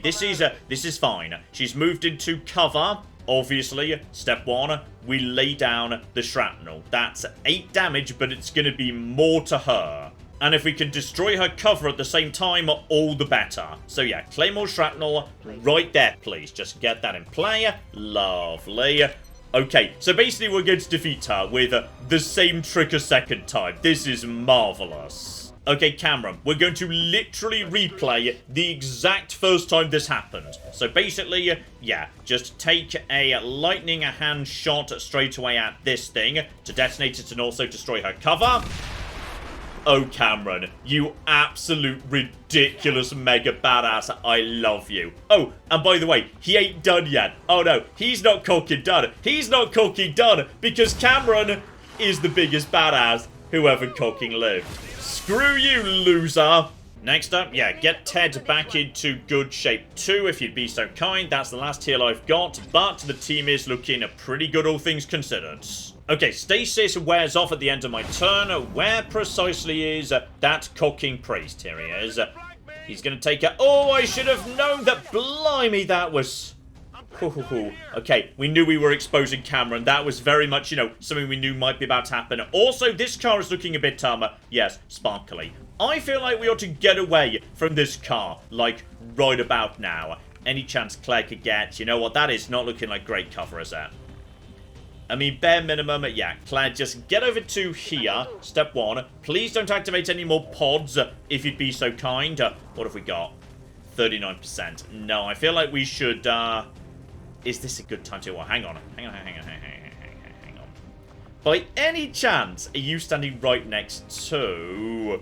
This is fine. She's moved into cover. Obviously, step 1, we lay down the shrapnel. That's 8 damage, but it's going to be more to her. And if we can destroy her cover at the same time, all the better. So yeah, Claymore Shrapnel right there, please. Just get that in play. Lovely. Okay, so basically we're going to defeat her with the same trick a second time. This is marvelous. Okay, Cameron, we're going to literally replay the exact first time this happened. So basically, yeah, just take a lightning hand shot straight away at this thing to detonate it and also destroy her cover. Oh, Cameron, you absolute ridiculous mega badass. I love you. Oh, and by the way, he ain't done yet. Oh, no, he's not cooking done. He's not cooking done because Cameron is the biggest badass who ever cooking lived. Screw you, loser. Next up, yeah, get Ted back into good shape too, if you'd be so kind. That's the last heal I've got, but the team is looking pretty good, all things considered. Okay, stasis wears off at the end of my turn. Where precisely is that cocking priest? Here he is. He's going to take a... Oh, I should have known that. Blimey, that was... Okay, we knew we were exposing Cameron. That was very much, you know, something we knew might be about to happen. Also, this car is looking a bit, yes, sparkly. I feel like we ought to get away from this car, like, right about now. Any chance Claire could get? You know what, that is not looking like great cover, is it? I mean, bare minimum, yeah, Claire, just get over to here. Step 1. Please don't activate any more pods, if you'd be so kind. What have we got? 39%. No, I feel like we should, Is this a good time to... Well, hang on. Hang on. By any chance, are you standing right next to...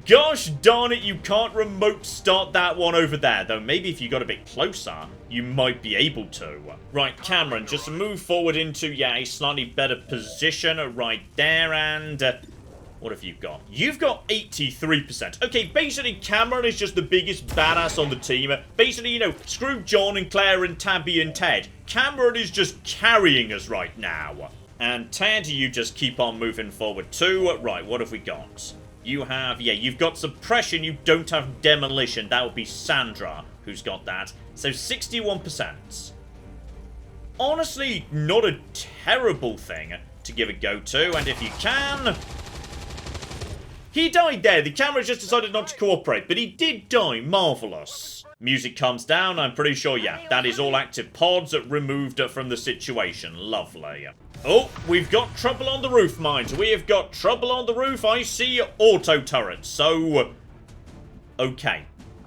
Gosh darn it, you can't remote start that one over there. Though maybe if you got a bit closer, you might be able to. Right, Cameron, just move forward into, yeah, a slightly better position right there. And what have you got? You've got 83%. Okay, basically Cameron is just the biggest badass on the team. Basically, you know, screw John and Claire and Tabby and Ted. Cameron is just carrying us right now. And Ted, you just keep on moving forward too. Right, what have we got? You have, yeah, you've got suppression, you don't have demolition. That would be Sandra who's got that. So 61%. Honestly, not a terrible thing to give a go to. And if you can... He died there. The camera just decided not to cooperate, but he did die. Marvellous. Music comes down. I'm pretty sure, yeah, that is all active pods removed from the situation. Lovely. Oh, we've got trouble on the roof, mind. We have got trouble on the roof. I see auto turrets. So, okay.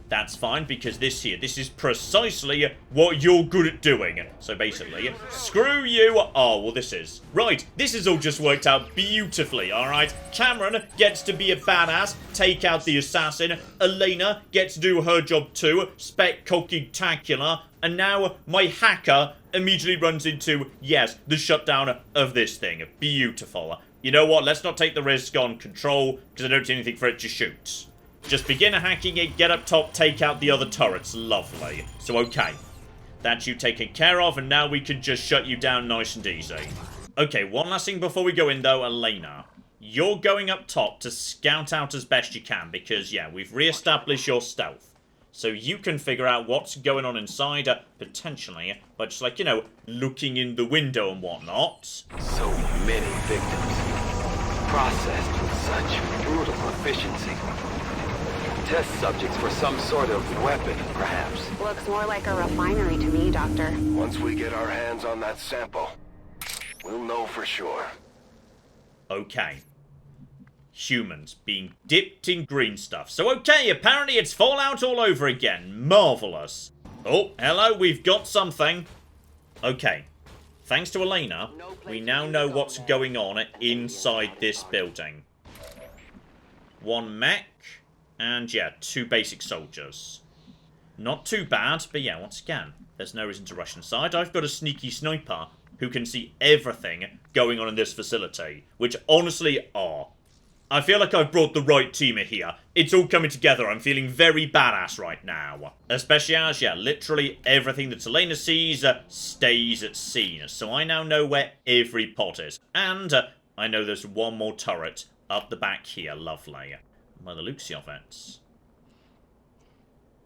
That's fine, because this is precisely what you're good at doing. So basically, screw you. Oh, well, this is. Right, this has all just worked out beautifully, alright? Cameron gets to be a badass, take out the assassin. Elena gets to do her job too, spectacular. And now my hacker immediately runs into, yes, the shutdown of this thing. Beautiful. You know what? Let's not take the risk on control, because I don't see anything for it to shoot. Just begin hacking it, get up top, take out the other turrets. Lovely. So, okay. That's you taken care of, and now we can just shut you down nice and easy. Okay, one last thing before we go in, though. Elena, you're going up top to scout out as best you can, because, yeah, we've re-established your stealth. So you can figure out what's going on inside, potentially, by just, like, you know, looking in the window and whatnot. So many victims. Processed with such brutal efficiency. Test subjects for some sort of weapon, perhaps. Looks more like a refinery to me, Doctor. Once we get our hands on that sample, we'll know for sure. Okay. Humans being dipped in green stuff. So, okay, apparently it's Fallout all over again. Marvellous. Oh, hello, we've got something. Okay. Thanks to Elena, we now know what's going on inside this building. One mech. And, yeah, 2 basic soldiers. Not too bad, but yeah, once again, there's no reason to rush inside. I've got a sneaky sniper who can see everything going on in this facility. Which, honestly, I feel like I've brought the right team here. It's all coming together. I'm feeling very badass right now. Especially as, yeah, literally everything that Elena sees stays seen. So I now know where every pot is. And I know there's one more turret up the back here. Lovely. By the looks of it.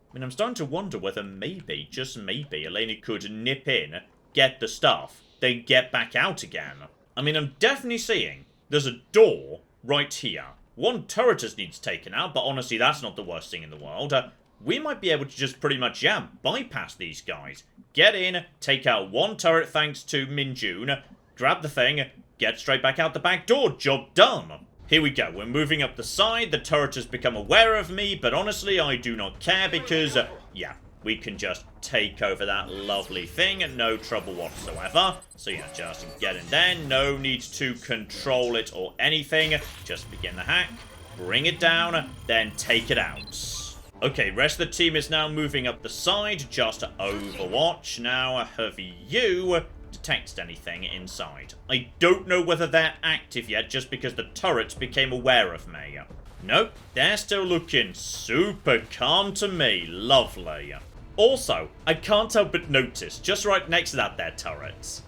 I mean, I'm starting to wonder whether maybe, just maybe, Elena could nip in, get the stuff, then get back out again. I mean, I'm definitely seeing there's a door right here. One turret just needs taken out, but honestly, that's not the worst thing in the world. We might be able to just pretty much, yeah, bypass these guys. Get in, take out one turret thanks to Minjun, grab the thing, get straight back out the back door. Job done. Here we go, we're moving up the side, the turret has become aware of me, but honestly, I do not care because, yeah, we can just take over that lovely thing, no trouble whatsoever. So yeah, just get in there, no need to control it or anything, just begin the hack, bring it down, then take it out. Okay, rest of the team is now moving up the side, just to Overwatch. Now, have you detected anything inside? I don't know whether they're active yet, just because the turret became aware of me. Nope, they're still looking super calm to me. Lovely. Also, I can't help but notice, just right next to that there turret,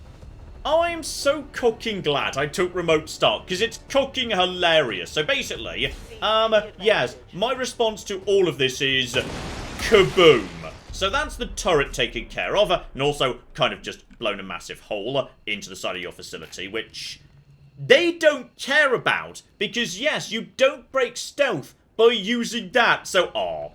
I'm so cocking glad I took remote start, because it's cocking hilarious. So basically, yes, my response to all of this is kaboom. So that's the turret taken care of, and also kind of just blown a massive hole into the side of your facility, which they don't care about, because yes, you don't break stealth by using that, so aw.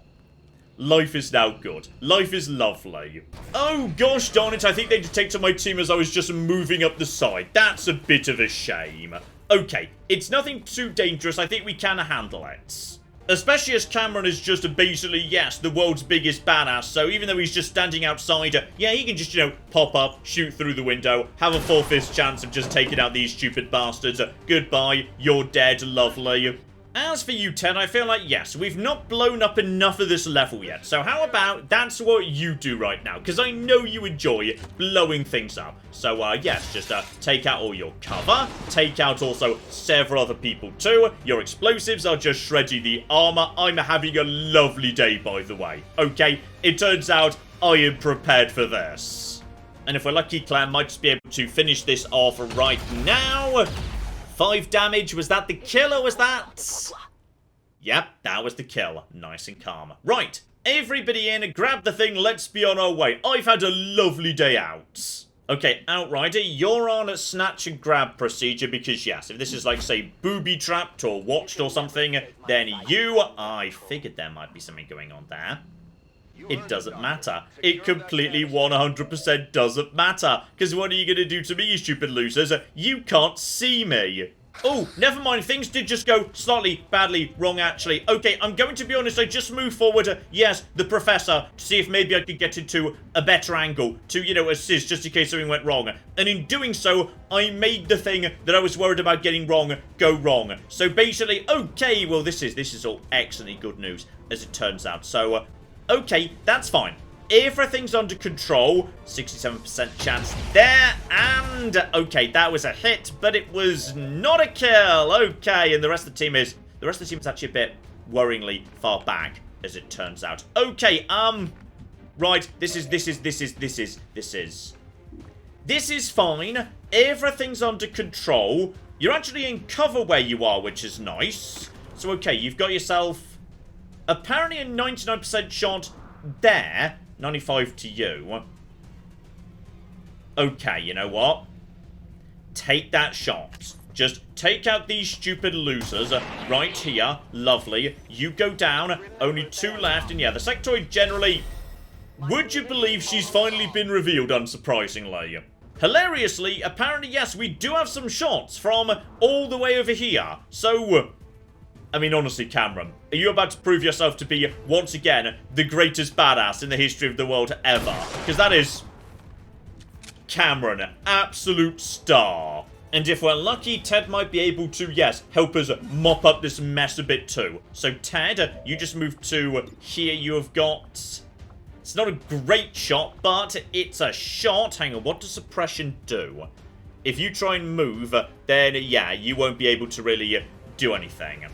Life is now good. Life is lovely. Oh gosh darn it, I think they detected my team as I was just moving up the side. That's a bit of a shame. Okay, it's nothing too dangerous, I think we can handle it. Especially as Cameron is just basically, yes, the world's biggest badass, so even though he's just standing outside, yeah, he can just, you know, pop up, shoot through the window, have a 4/5 chance of just taking out these stupid bastards. Goodbye, you're dead, lovely. As for you, Ted, I feel like, yes, we've not blown up enough of this level yet, so how about that's what you do right now, because I know you enjoy blowing things up. So, yes, just take out all your cover, take out also several other people too, your explosives are just shredding the armor. I'm having a lovely day, by the way. Okay, it turns out I am prepared for this. And if we're lucky, Claire might just be able to finish this off right now. 5 damage, was that the kill or was that? Yep, that was the kill. Nice and calm. Right, everybody in, grab the thing, let's be on our way. I've had a lovely day out. Okay, Outrider, you're on a snatch and grab procedure because yes, if this is like, say, booby-trapped or watched or something, then I figured there might be something going on there. It doesn't matter. It completely 100% doesn't matter. Because what are you going to do to me, you stupid losers? You can't see me. Oh, never mind. Things did just go slightly badly wrong, actually. Okay, I'm going to be honest. I just moved forward. Yes, the professor, to see if maybe I could get into a better angle to, you know, assist just in case something went wrong. And in doing so, I made the thing that I was worried about getting wrong go wrong. So basically, okay, well, this is all excellently good news, as it turns out. So, okay, that's fine. Everything's under control. 67% chance there. And, okay, that was a hit, but it was not a kill. Okay, and the rest of the team is actually a bit worryingly far back, as it turns out. Okay, right, this is fine. Everything's under control. You're actually in cover where you are, which is nice. So, okay, you've got yourself apparently a 99% shot there. 95 to you. Okay, you know what? Take that shot. Just take out these stupid losers right here. Lovely. You go down. Only 2 left. And yeah, the sectoid generally... Would you believe she's finally been revealed, unsurprisingly? Hilariously, apparently, yes, we do have some shots from all the way over here. So... I mean, honestly, Cameron, are you about to prove yourself to be, once again, the greatest badass in the history of the world ever? Because that is... Cameron, absolute star. And if we're lucky, Ted might be able to, yes, help us mop up this mess a bit too. So, Ted, you just moved to here. You have got... It's not a great shot, but it's a shot. Hang on, what does suppression do? If you try and move, then, yeah, you won't be able to really do anything.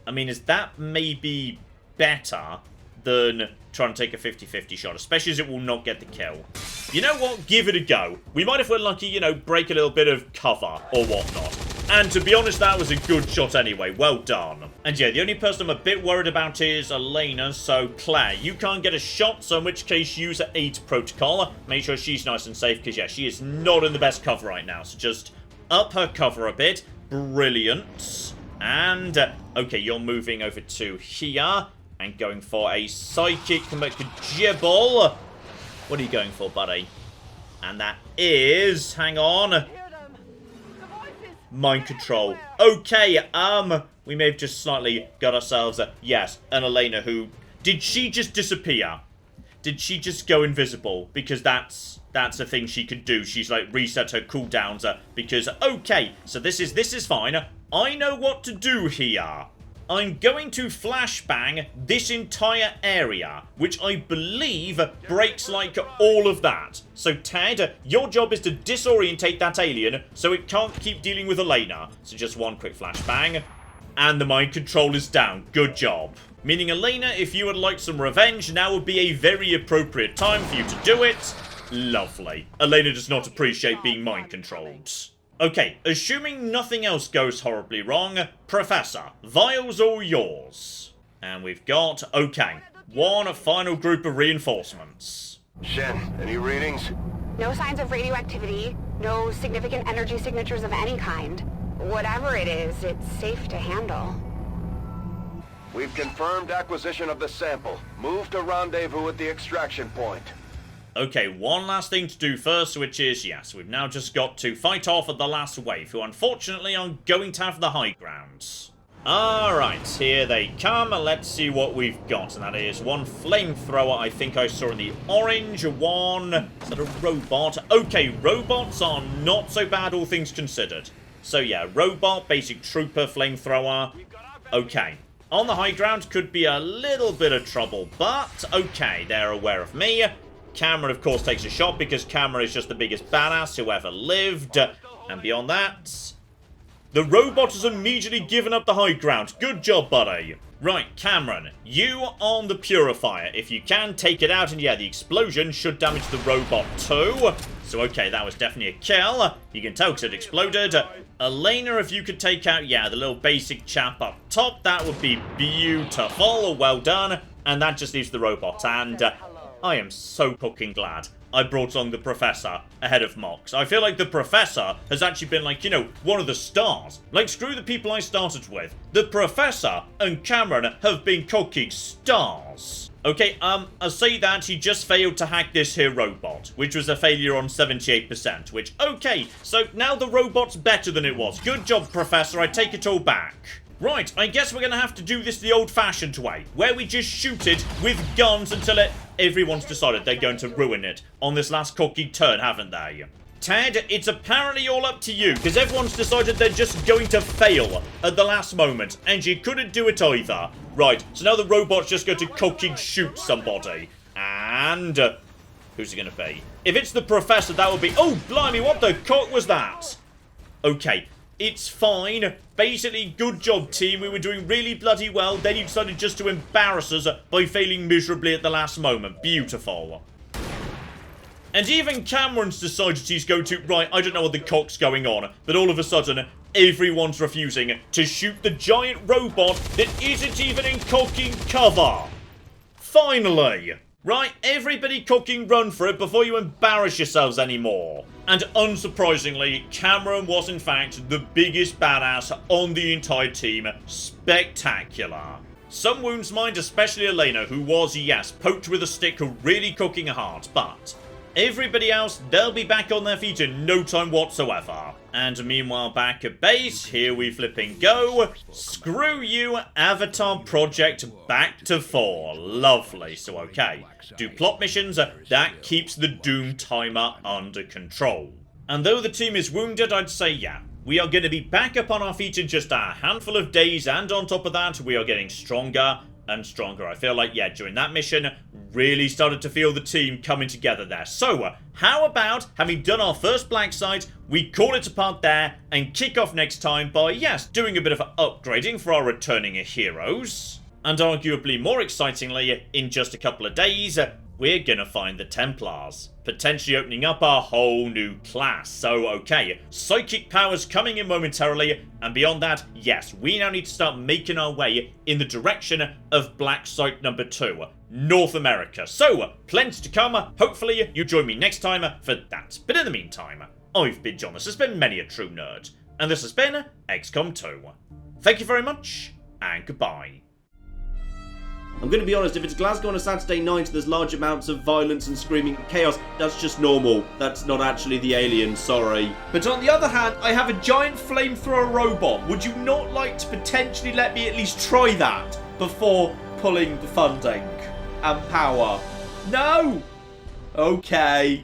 I mean, is that maybe better than trying to take a 50-50 shot? Especially as it will not get the kill. You know what? Give it a go. We might, if we're lucky, you know, break a little bit of cover or whatnot. And to be honest, that was a good shot anyway. Well done. And yeah, the only person I'm a bit worried about is Elena. So, Claire, you can't get a shot, so in which case use an aid protocol. Make sure she's nice and safe, because yeah, she is not in the best cover right now. So just up her cover a bit. Brilliant. And, okay, you're moving over to here and going for a psychic McGibble. What are you going for, buddy? And that is, hang on, mind control. Okay, we may have just slightly got ourselves, yes, an Elena who, did she just disappear? Did she just go invisible? Because that's a thing she could do. She's like reset her cooldowns because, okay, so this is fine. I know what to do here. I'm going to flashbang this entire area, which I believe breaks like all of that. So Ted, your job is to disorientate that alien so it can't keep dealing with Elena. So just one quick flashbang. And the mind control is down. Good job. Meaning, Elena, if you would like some revenge, now would be a very appropriate time for you to do it. Lovely. Elena does not appreciate being mind controlled. Okay, assuming nothing else goes horribly wrong, Professor, vials all yours. And we've got, okay, one final group of reinforcements. Shen, any readings? No signs of radioactivity, no significant energy signatures of any kind. Whatever it is, it's safe to handle. We've confirmed acquisition of the sample. Move to rendezvous at the extraction point. Okay, one last thing to do first, which is, yes, we've now just got to fight off at the last wave, who unfortunately are going to have the high grounds. Alright, here they come. Let's see what we've got. And that is one flamethrower I think I saw in the orange. One... Is that a robot? Okay, robots are not so bad, all things considered. So yeah, robot, basic trooper, flamethrower. Okay. On the high ground could be a little bit of trouble, but okay, they're aware of me. Cameron, of course, takes a shot because Cameron is just the biggest badass who ever lived. And beyond that... The robot has immediately given up the high ground. Good job, buddy. Right, Cameron, you on the purifier. If you can, take it out, and yeah, the explosion should damage the robot too. So, okay, that was definitely a kill. You can tell because it exploded. Elena, if you could take out, yeah, the little basic chap up top, that would be beautiful. Well done. And that just leaves the robot, and I am so fucking glad I brought along the Professor ahead of Mox. I feel like the Professor has actually been like, you know, one of the stars. Like, screw the people I started with. The Professor and Cameron have been cooking stars. Okay, I say that he just failed to hack this here robot, which was a failure on 78%, which, okay, so now the robot's better than it was. Good job, Professor, I take it all back. Right, I guess we're going to have to do this the old-fashioned way, where we just shoot it with guns until everyone's decided they're going to ruin it on this last cocky turn, haven't they? Ted, it's apparently all up to you, because everyone's decided they're just going to fail at the last moment, and you couldn't do it either. Right, so now the robot's just going to cocky shoot somebody. And... who's it going to be? If it's the Professor, that would be... Oh, blimey, what the cock was that? Okay. It's fine. Basically, good job, team. We were doing really bloody well. Then you decided just to embarrass us by failing miserably at the last moment. Beautiful. And even Cameron's decided he's going to... Right, I don't know what the cock's going on, but all of a sudden, everyone's refusing to shoot the giant robot that isn't even in cocking cover. Finally. Right, everybody cooking run for it before you embarrass yourselves anymore. And unsurprisingly, Cameron was in fact the biggest badass on the entire team. Spectacular. Some wounds mind, especially Elena, who was, yes, poked with a stick really cooking hard, but... everybody else, they'll be back on their feet in no time whatsoever. And meanwhile, back at base, here we flipping go. Screw you, Avatar Project back to 4. Lovely. So, okay. Do plot missions, that keeps the Doom timer under control. And though the team is wounded, I'd say, yeah, we are going to be back up on our feet in just a handful of days, and on top of that, we are getting stronger and stronger. I feel like, yeah, during that mission, really started to feel the team coming together there. So, how about, having done our first Blacksite, we call it a part there and kick off next time by, yes, doing a bit of upgrading for our returning heroes. And arguably more excitingly, in just a couple of days, we're gonna find the Templars, potentially opening up a whole new class. So, okay, psychic powers coming in momentarily, and beyond that, yes, we now need to start making our way in the direction of Blacksite number 2, North America. So, plenty to come. Hopefully, you join me next time for that. But in the meantime, I've been John, this has been Many a True Nerd, and this has been XCOM 2. Thank you very much, and goodbye. I'm going to be honest, if it's Glasgow on a Saturday night and there's large amounts of violence and screaming chaos, that's just normal. That's not actually the alien, sorry. But on the other hand, I have a giant flamethrower robot. Would you not like to potentially let me at least try that before pulling the funding and power? No! Okay.